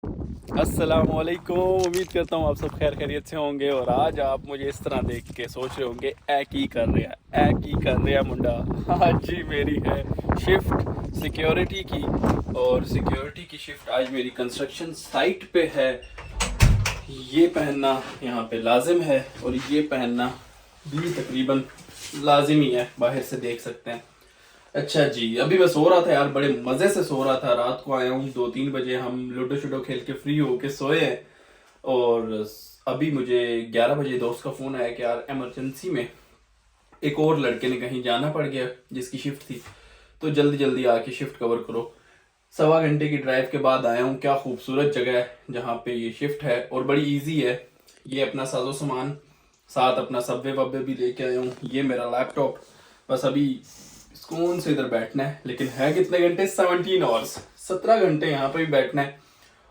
अस्सलाम वालेकुम। उम्मीद करता हूँ आप सब खैर खैरियत से होंगे और आज आप मुझे इस तरह देख के सोच रहे होंगे ए की कर रहा ए की कर रहा मुंडा। आज जी मेरी है शिफ्ट सिक्योरिटी की और सिक्योरिटी की शिफ्ट आज मेरी कंस्ट्रक्शन साइट पे है। ये पहनना यहाँ पे लाजिम है और ये पहनना भी तकरीबन लाजिम ही है, बाहर से देख सकते हैं। अच्छा जी, अभी मैं सो रहा था यार, बड़े मज़े से सो रहा था। रात को आया हूँ 2-3 बजे, हम लूडो शूडो खेल के फ्री होके सोए हैं। और अभी मुझे 11 बजे दोस्त का फ़ोन आया कि यार इमरजेंसी में एक और लड़के ने कहीं जाना पड़ गया जिसकी शिफ्ट थी, तो जल्दी जल्दी आके शिफ्ट कवर करो। 1.25 घंटे की ड्राइव के बाद आया हूँ। क्या खूबसूरत जगह है जहाँ पे ये शिफ्ट है और बड़ी इजी है। ये अपना साजो सामान साथ, अपना सब्वे वब्वे भी लेके आया हूँ। ये मेरा लैपटॉप, बस अभी सुकून से इधर बैठना है। लेकिन है कितने घंटे? 17 आवर्स, 17 घंटे यहाँ पे भी बैठना है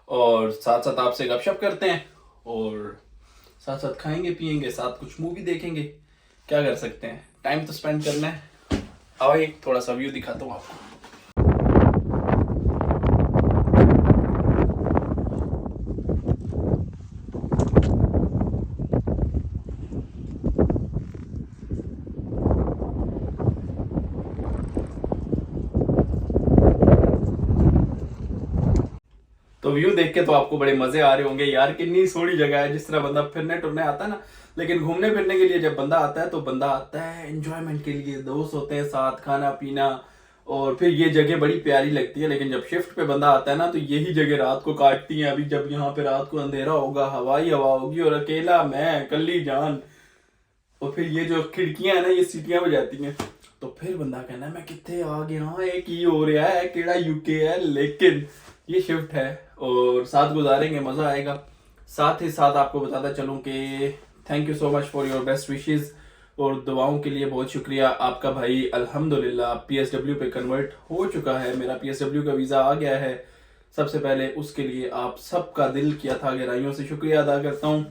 और साथ साथ आपसे गपशप करते हैं और साथ साथ खाएंगे पिएंगे, साथ कुछ मूवी देखेंगे। क्या कर सकते हैं, टाइम तो स्पेंड करना है। आओ एक थोड़ा सा व्यू दिखाता हूँ आपको। तो व्यू देख के तो आपको बड़े मजे आ रहे होंगे यार, कितनी सोहनी जगह है। जिस तरह बंदा फिरने टुरने आता है ना, लेकिन घूमने फिरने के लिए जब बंदा आता है तो बंदा आता है एंजॉयमेंट के लिए, दोस्त होते हैं साथ, खाना पीना, और फिर ये जगह बड़ी प्यारी लगती है। लेकिन जब शिफ्ट पे बंदा आता है ना, तो यही जगह रात को काटती है। अभी जब यहाँ पे रात को अंधेरा होगा, हवाई हवा होगी और अकेला मैं कल्ली जान, और फिर ये जो खिड़कियां है ना, ये सीटियां बजाती हैं, तो फिर बंदा कहना मैं कितने आ गया, हाँ एक ही हो रहा है, केड़ा यूके है। लेकिन ये शिफ्ट है और साथ गुजारेंगे, मजा आएगा। साथ ही साथ आपको बताता चलूं कि thank you so much for your best wishes और दुआओं के लिए बहुत शुक्रिया। आपका भाई अल्हम्दुलिल्लाह पीएसडब्ल्यू पे कन्वर्ट हो चुका है, मेरा पीएसडब्ल्यू का वीज़ा आ गया है। सबसे पहले उसके लिए आप सबका दिल की अथाह गहराइयों से शुक्रिया अदा करता हूँ।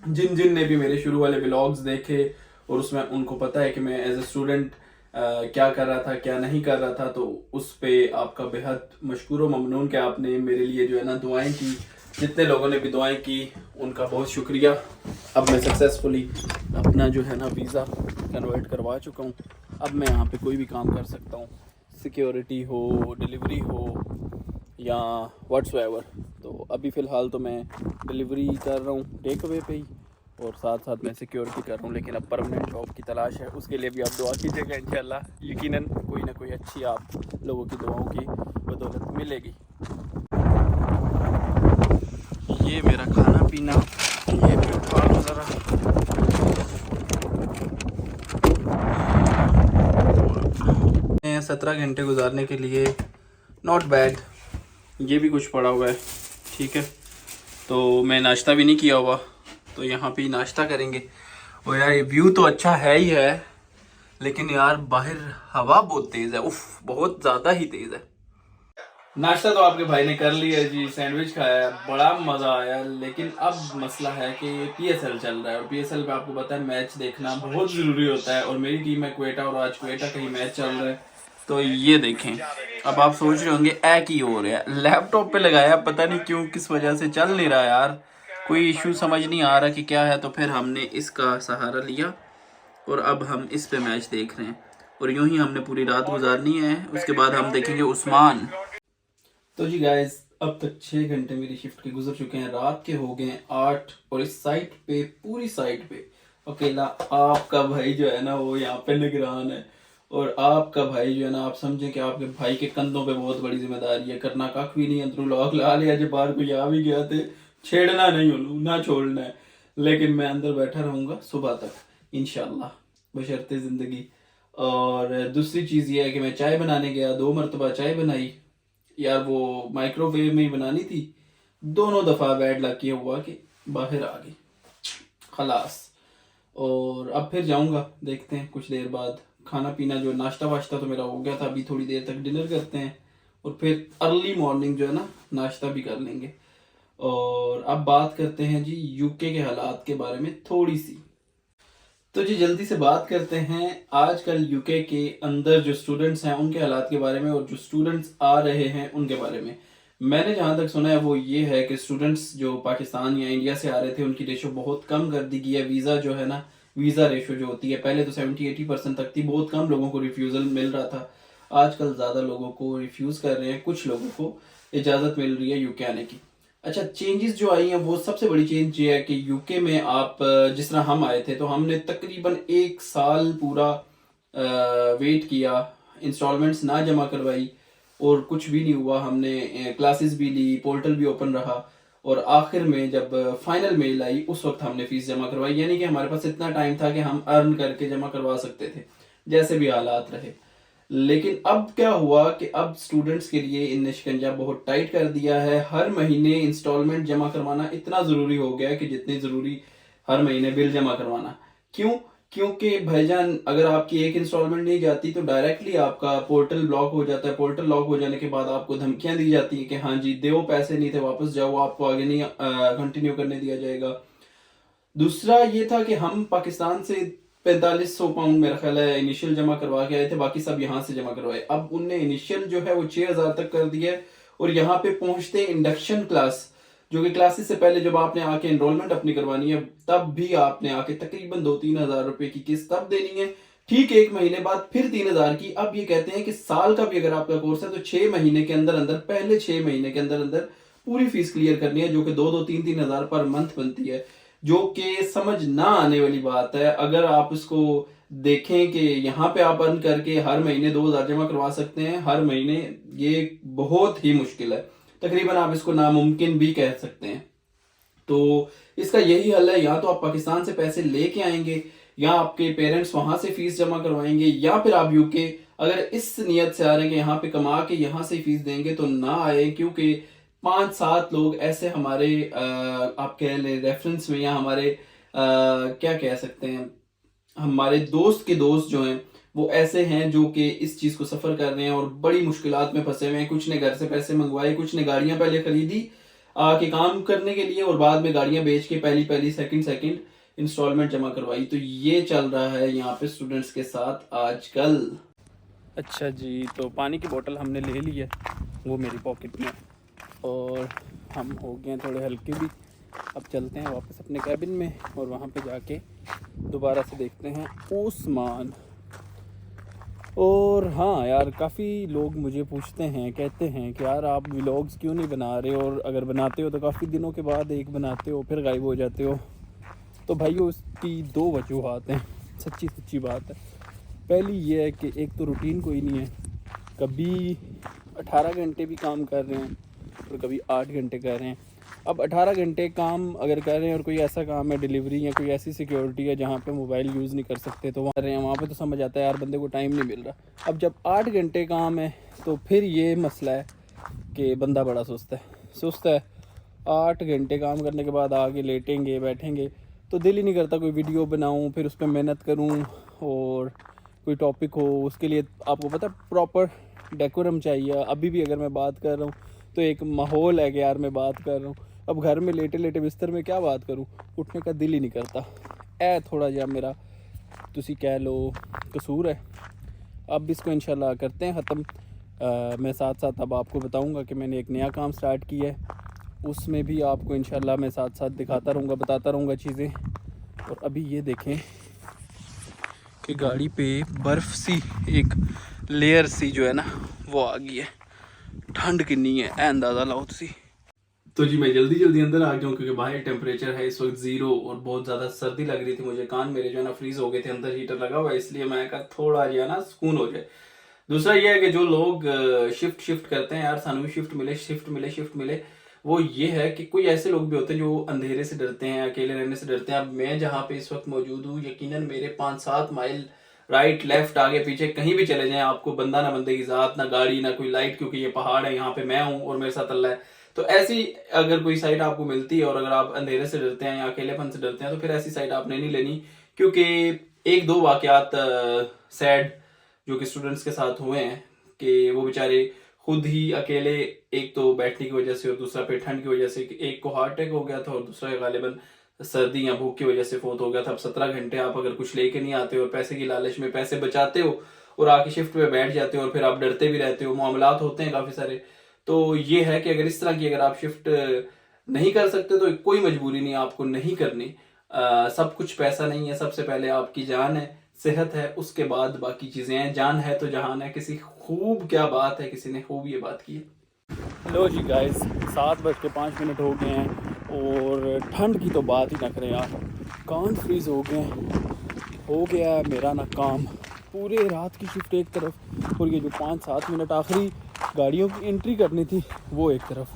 जिन जिन ने भी मेरे शुरू वाले व्लॉग्स देखे और उसमें उनको पता है कि मैं एज ए स्टूडेंट क्या कर रहा था क्या नहीं कर रहा था, तो उस पे आपका बेहद मशकूर व ममनून कि आपने मेरे लिए जो है ना दुआएं की। जितने लोगों ने भी दुआएं की उनका बहुत शुक्रिया। अब मैं सक्सेसफुली अपना जो है ना वीज़ा कन्वर्ट करवा चुका हूँ। अब मैं यहाँ पे कोई भी काम कर सकता हूँ, सिक्योरिटी हो, डिलीवरी हो या व्हाट्सएवर। तो अभी फ़िलहाल तो मैं डिलीवरी कर रहा हूँ टेक अवे पे ही, और साथ साथ मैं सिक्योरिटी कर रहा हूँ। लेकिन अब परमानेंट जॉब की तलाश है, उसके लिए भी आप दुआ कीजिएगा। इंशाल्लाह यकीनन कोई ना कोई अच्छी आप लोगों की दुआओं की बदौलत मिलेगी। ये मेरा खाना पीना, ये भी उठा लो ज़रा। 17 घंटे गुजारने के लिए नॉट बैड। ये भी कुछ पड़ा हुआ है, ठीक है। तो मैं नाश्ता भी नहीं किया हुआ, तो यहाँ पे ही नाश्ता करेंगे। और यार ये व्यू तो अच्छा है ही है, लेकिन यार बाहर हवा बहुत तेज़ है, उफ बहुत ज़्यादा ही तेज़ है। नाश्ता तो आपके भाई ने कर लिया जी, सैंडविच खाया, बड़ा मज़ा आया। लेकिन अब मसला है कि पीएसएल चल रहा है और पीएसएल पे आपको पता है मैच देखना बहुत ज़रूरी होता है। और मेरी टीम है क्वेटा और आज क्वेटा का ही मैच चल रहा है। तो ये देखें, अब आप सोच रहे होंगे ए की हो रहा है, लैपटॉप पे लगाया, पता नहीं क्यों किस वजह से चल नहीं रहा यार, कोई इशू समझ नहीं आ रहा कि क्या है। तो फिर हमने इसका सहारा लिया और अब हम इस पे मैच देख रहे हैं। और यूं ही हमने पूरी रात गुजारनी है, उसके बाद हम देखेंगे उस्मान। तो जी गाइस, अब तक 6 घंटे मेरी शिफ्ट के गुजर चुके हैं, रात के हो गए हैं 8। और इस साइट पे, पूरी साइट पे अकेला आपका भाई जो है ना वो यहाँ पे निगरान है। और आपका भाई जो है ना, आप समझें कि आपके भाई के कंधों पे बहुत बड़ी जिम्मेदारी है। करना कख भी नहीं, अंदरों लॉक ला लिया जो बाहर को आ भी गया थे, छेड़ना नहीं उन्होंने, ना छोड़ना है। लेकिन मैं अंदर बैठा रहूँगा सुबह तक इंशाल्लाह, बशर्ते ज़िंदगी। और दूसरी चीज़ ये है कि मैं चाय बनाने गया, 2 मरतबा चाय बनाई यार, वो माइक्रोवेव में ही बनानी थी। दोनों दफ़ा बैड लक ये हुआ कि बाहर आ गई, खलास। और अब फिर जाऊंगा, देखते हैं कुछ देर बाद। खाना पीना जो नाश्ता वाश्ता तो मेरा हो गया था, अभी थोड़ी देर तक डिनर करते हैं और फिर अर्ली मॉर्निंग जो है ना नाश्ता भी कर लेंगे। और अब बात करते हैं जी यूके के हालात के बारे में थोड़ी सी। तो जी जल्दी से बात करते हैं आजकल यूके के अंदर जो स्टूडेंट्स हैं उनके हालात के बारे में और जो स्टूडेंट्स आ रहे हैं उनके बारे में। मैंने जहाँ तक सुना है वो ये है कि स्टूडेंट्स जो पाकिस्तान या इंडिया से आ रहे थे उनकी रेशो बहुत कम कर दी गई है। वीज़ा जो है ना, वीज़ा रेशो जो होती है पहले तो 70-80% तक थी, बहुत कम लोगों को रिफ्यूज़ल मिल रहा था। आजकल ज़्यादा लोगों को रिफ्यूज़ कर रहे हैं, कुछ लोगों को इजाज़त मिल रही है यूके आने की। अच्छा, चेंजेस जो आई हैं वो सबसे बड़ी चेंज ये है कि यूके में आप जिस तरह हम आए थे तो हमने तकरीबन 1 साल पूरा वेट किया, इंस्टॉलमेंट्स ना जमा करवाई और कुछ भी नहीं हुआ। हमने क्लासेस भी ली, पोर्टल भी ओपन रहा और आखिर में जब फाइनल मेल आई उस वक्त हमने फीस जमा करवाई। यानी कि हमारे पास इतना टाइम था कि हम अर्न करके जमा करवा सकते थे जैसे भी हालात रहे। लेकिन अब क्या हुआ कि अब स्टूडेंट्स के लिए इनने शिकंजा बहुत टाइट कर दिया है। हर महीने इंस्टॉलमेंट जमा करवाना इतना ज़रूरी हो गया है कि जितनी ज़रूरी हर महीने बिल जमा करवाना। क्यों? क्योंकि भाईजान अगर आपकी एक इंस्टॉलमेंट नहीं जाती तो डायरेक्टली आपका पोर्टल ब्लॉक हो जाता है। पोर्टल लॉक हो जाने के बाद आपको धमकियां दी जाती हैं कि हाँ जी दो पैसे नहीं थे वापस जाओ, आपको आगे नहीं कंटिन्यू करने दिया जाएगा। दूसरा ये था कि हम पाकिस्तान से 4500 पाउंड मेरा ख्याल है इनिशियल जमा करवा के आए थे, बाकी सब यहाँ से जमा करवाए। अब उनने इनिशियल जो है वो 6000 तक कर दिया है और यहाँ पे पहुंचते इंडक्शन क्लास, जो कि क्लासेस से पहले जब आपने आके एनरोलमेंट अपनी करवानी है तब भी आपने आके तकरीबन 2-3 हजार रुपए की किस्त तब देनी है। ठीक 1 महीने बाद फिर 3000 की। अब ये कहते हैं कि साल का भी अगर आपका कोर्स है तो 6 महीने के अंदर अंदर, पहले 6 महीने के अंदर अंदर पूरी फीस क्लियर करनी है, जो कि 2-2, 3-3 हजार पर मंथ बनती है, जो कि समझ ना आने वाली बात है। अगर आप इसको देखें कि यहाँ पे आप अर्न करके हर महीने 2000 जमा करवा सकते हैं हर महीने, ये बहुत ही मुश्किल है, तकरीबन आप इसको नामुमकिन भी कह सकते हैं। तो इसका यही हल है, या तो आप पाकिस्तान से पैसे लेके आएंगे या आपके पेरेंट्स वहां से फीस जमा करवाएंगे, या फिर आप यूके अगर इस नियत से आ रहे हैं कि यहाँ पे कमा के यहाँ से फीस देंगे तो ना आए। क्योंकि 5-7 लोग ऐसे हमारे आप कह ले रेफरेंस में, या हमारे क्या कह सकते हैं, हमारे दोस्त के दोस्त जो हैं वो ऐसे हैं जो कि इस चीज़ को सफ़र कर रहे हैं और बड़ी मुश्किलात में फंसे हुए हैं। कुछ ने घर से पैसे मंगवाए, कुछ ने गाड़ियां पहले खरीदी के काम करने के लिए और बाद में गाड़ियां बेच के पहली पहली सेकंड सेकंड इंस्टॉलमेंट जमा करवाई। तो ये चल रहा है यहाँ पे स्टूडेंट्स के साथ आजकल। अच्छा जी, तो पानी की बोतल हमने ले ली है, वो मेरी पॉकेट में, और हम हो गए हैं थोड़े हल्के भी। अब चलते हैं वापस अपने कैबिन में और वहाँ पे जाके दोबारा से देखते हैं ओस्मान। और हाँ यार, काफ़ी लोग मुझे पूछते हैं, कहते हैं कि यार आप व्लॉग्स क्यों नहीं बना रहे, और अगर बनाते हो तो काफ़ी दिनों के बाद एक बनाते हो फिर गायब हो जाते हो। तो भाइयों उसकी 2 वजूहात हैं, सच्ची बात है। पहली ये है कि एक तो रूटीन कोई नहीं है, कभी 18 घंटे भी काम कर रहे हैं और कभी 8 घंटे कर रहे हैं। अब 18 घंटे काम अगर कर रहे हैं और कोई ऐसा काम है डिलीवरी या कोई ऐसी सिक्योरिटी है जहाँ पे मोबाइल यूज़ नहीं कर सकते तो वहाँ पे तो समझ आता है यार बंदे को टाइम नहीं मिल रहा। अब जब 8 घंटे काम है तो फिर ये मसला है कि बंदा बड़ा सुस्त है। 8 घंटे काम करने के बाद आगे लेटेंगे बैठेंगे तो दिल ही नहीं करता कोई वीडियो बनाऊँ, फिर उस पर मेहनत करूँ और कोई टॉपिक हो उसके लिए आपको पता प्रॉपर डेकोरम चाहिए। अभी भी अगर मैं बात कर रहा हूँ तो एक माहौल है कि यार मैं बात कर रहा हूँ। अब घर में लेटे लेटे बिस्तर में क्या बात करूँ, उठने का दिल ही नहीं करता। थोड़ा जा मेरा तुसी कह लो कसूर है। अब इसको इंशाल्लाह करते हैं ख़त्म। मैं साथ साथ अब आपको बताऊंगा कि मैंने एक नया काम स्टार्ट किया है, उसमें भी आपको इंशाल्लाह मैं साथ साथ दिखाता रहूँगा, बताता रहूँगा चीज़ें। और अभी ये देखें कि गाड़ी पे बर्फ़ सी एक लेयर सी जो है ना वो आ गई है। ठंड कितनी है अंदाज़ा लाओ तुसी। तो जी मैं जल्दी अंदर आ गया हूँ क्योंकि बाहर टेम्परेचर है इस वक्त 0 और बहुत ज़्यादा सर्दी लग रही थी मुझे। कान मेरे जो है ना फ्रीज हो गए थे, अंदर हीटर लगा हुआ है, इसलिए मैं कहा थोड़ा जो है ना सुकून हो जाए। दूसरा ये है कि जो लोग शिफ्ट करते हैं यार, सानू भी शिफ्ट मिले, वो ये है कि कोई ऐसे लोग भी होते हैं जो अंधेरे से डरते हैं, अकेले रहने से डरते हैं। अब मैं जहाँ पे इस वक्त मौजूद हूँ यकीनन मेरे 5-7 माइल राइट लेफ्ट आगे पीछे कहीं भी चले जाएं आपको बंदा ना बंदे की जात, ना गाड़ी ना कोई लाइट, क्योंकि ये पहाड़ है, यहाँ पे मैं हूँ और मेरे साथ अल्लाह है। तो ऐसी अगर कोई साइड आपको मिलती है और अगर आप अंधेरे से डरते हैं या अकेलेपन से डरते हैं तो फिर ऐसी साइड आपने नहीं लेनी। क्योंकि 1-2 वाकयात सैड जो कि स्टूडेंट्स के साथ हुए हैं कि वो बेचारे खुद ही अकेले, एक तो बैठने की वजह से और दूसरा फिर ठंड की वजह से, एक को हार्ट अटैक हो गया था और दूसरा गालिबन सर्दी या भूख की वजह से फोत हो गया था। अब 17 घंटे आप अगर कुछ लेके नहीं आते और पैसे की लालच में पैसे बचाते हो और आके शिफ्ट पे बैठ जाते हो और फिर आप डरते भी रहते हो, मामलात होते हैं काफ़ी सारे। तो ये है कि अगर इस तरह की अगर आप शिफ्ट नहीं कर सकते तो कोई मजबूरी नहीं आपको नहीं करनी। सब कुछ पैसा नहीं है, सबसे पहले आपकी जान है, सेहत है, उसके बाद बाकी चीज़ें हैं। जान है तो जहान है, किसी खूब क्या बात है, किसी ने खूब ये बात की है। लो जी गाइस, 7:05 हो गए हैं और ठंड की तो बात ही ना करें यार, कान फ्रीज हो गए हैं। हो गया है मेरा ना काम, पूरे रात की शिफ्ट एक तरफ और ये जो 5-7 मिनट आखिरी गाड़ियों की एंट्री करनी थी वो एक तरफ।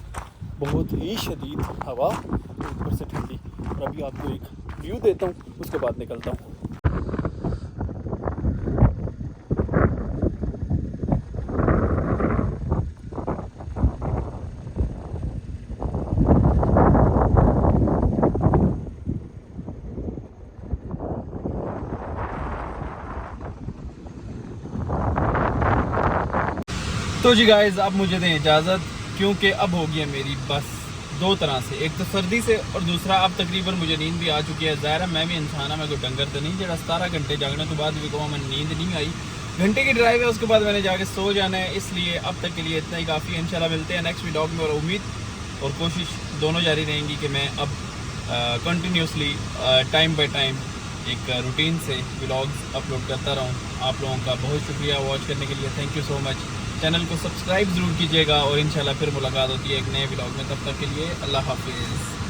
बहुत ही शदीद हवा, ऊपर से ठंडी। और अभी आपको एक व्यू देता हूँ, उसके बाद निकलता हूँ। तो जी गाइस, अब मुझे दें इजाज़त, क्योंकि अब हो गई है मेरी बस दो तरह से, एक तो सर्दी से और दूसरा अब तकरीबन मुझे नींद भी आ चुकी है। ज़ाहिर है मैं भी इंसान है, मैं कोई डंगर तो नहीं जरा 17 घंटे जागने तो बाद भी को मैं नींद नहीं आई। घंटे की ड्राइव है, उसके बाद मैंने जाके सो जाना है, इसलिए अब तक के लिए इतना ही काफ़ी है। इंशाल्लाह मिलते हैं नेक्स्ट व्लॉग में और उम्मीद और कोशिश दोनों जारी रहेंगी कि मैं अब कंटिन्यूसली टाइम बाई टाइम एक रूटीन से व्लॉग्स अपलोड करता रहूँ। आप लोगों का बहुत शुक्रिया वॉच करने के लिए, thank you so much. Channel को सब्सक्राइब ज़रूर कीजिएगा और इंशाल्लाह फिर मुलाकात होती है एक नए व्लॉग में। तब तक के लिए अल्लाह हाफिज़।